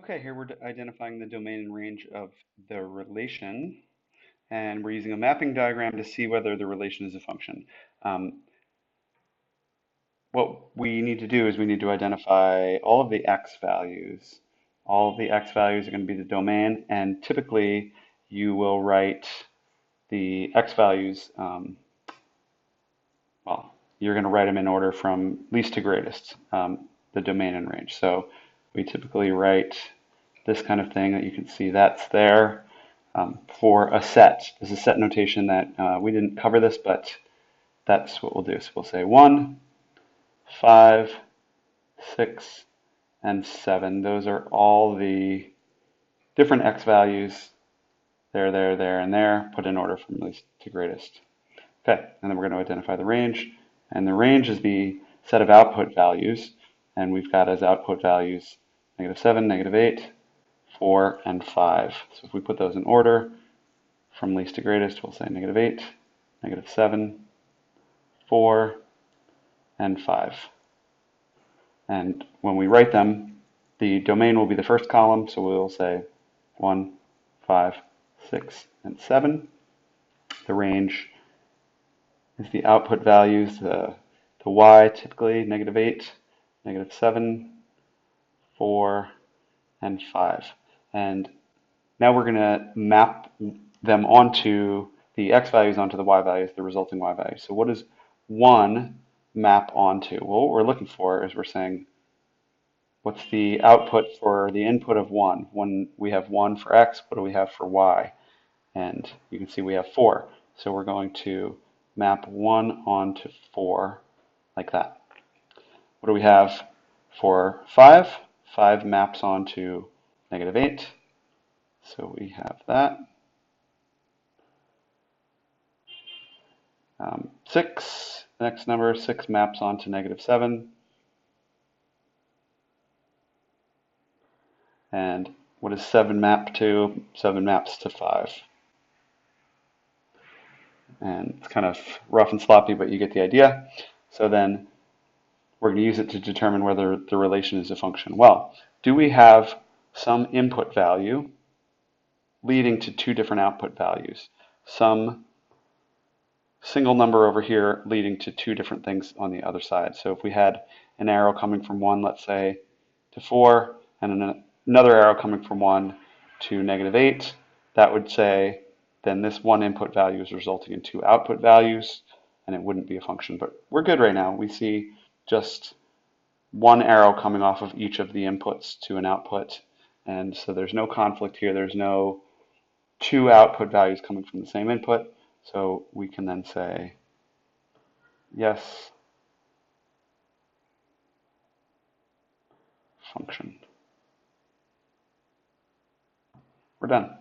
Okay, here we're identifying the domain and range of the relation, and we're using a mapping diagram to see whether the relation is a function. What we need to do is we need to identify all of the x values. All of the x values are going to be the domain, and typically you will write the x values, well, you're going to write them in order from least to greatest, the domain and range. So we typically write this kind of thing that you can see that's there for a set. This is set notation that we didn't cover this, but that's what we'll do. So we'll say 1, 5, 6, and 7. Those are all the different x values there, and there, put in order from least to greatest. Okay, and then we're going to identify the range. And the range is the set of output values. And we've got as output values -7, -8, 4, and 5. So if we put those in order from least to greatest, we'll say -8, -7, 4, and 5. And when we write them, the domain will be the first column, so we'll say 1, 5, 6, and 7. The range is the output values, the y typically -8, -7, 4, and 5. And now we're going to map them onto the x values onto the y values, the resulting y values. So what does 1 map onto? Well, what we're looking for is we're saying, what's the output for the input of 1? When we have 1 for x, what do we have for y? And you can see we have 4. So we're going to map 1 onto 4 like that. What do we have for 5? 5 maps onto -8. So we have that. 6, the next number, 6 maps onto -7. And what does 7 map to? 7 maps to 5. And it's kind of rough and sloppy, but you get the idea. So then we're going to use it to determine whether the relation is a function. Well, do we have some input value leading to two different output values? Some single number over here leading to two different things on the other side. So if we had an arrow coming from 1, let's say, to 4, and another arrow coming from 1 to -8, that would say then this one input value is resulting in two output values, and it wouldn't be a function. But we're good right now. We see just one arrow coming off of each of the inputs to an output, and so there's no conflict here. There's no two output values coming from the same input, so we can then say yes, function. We're done.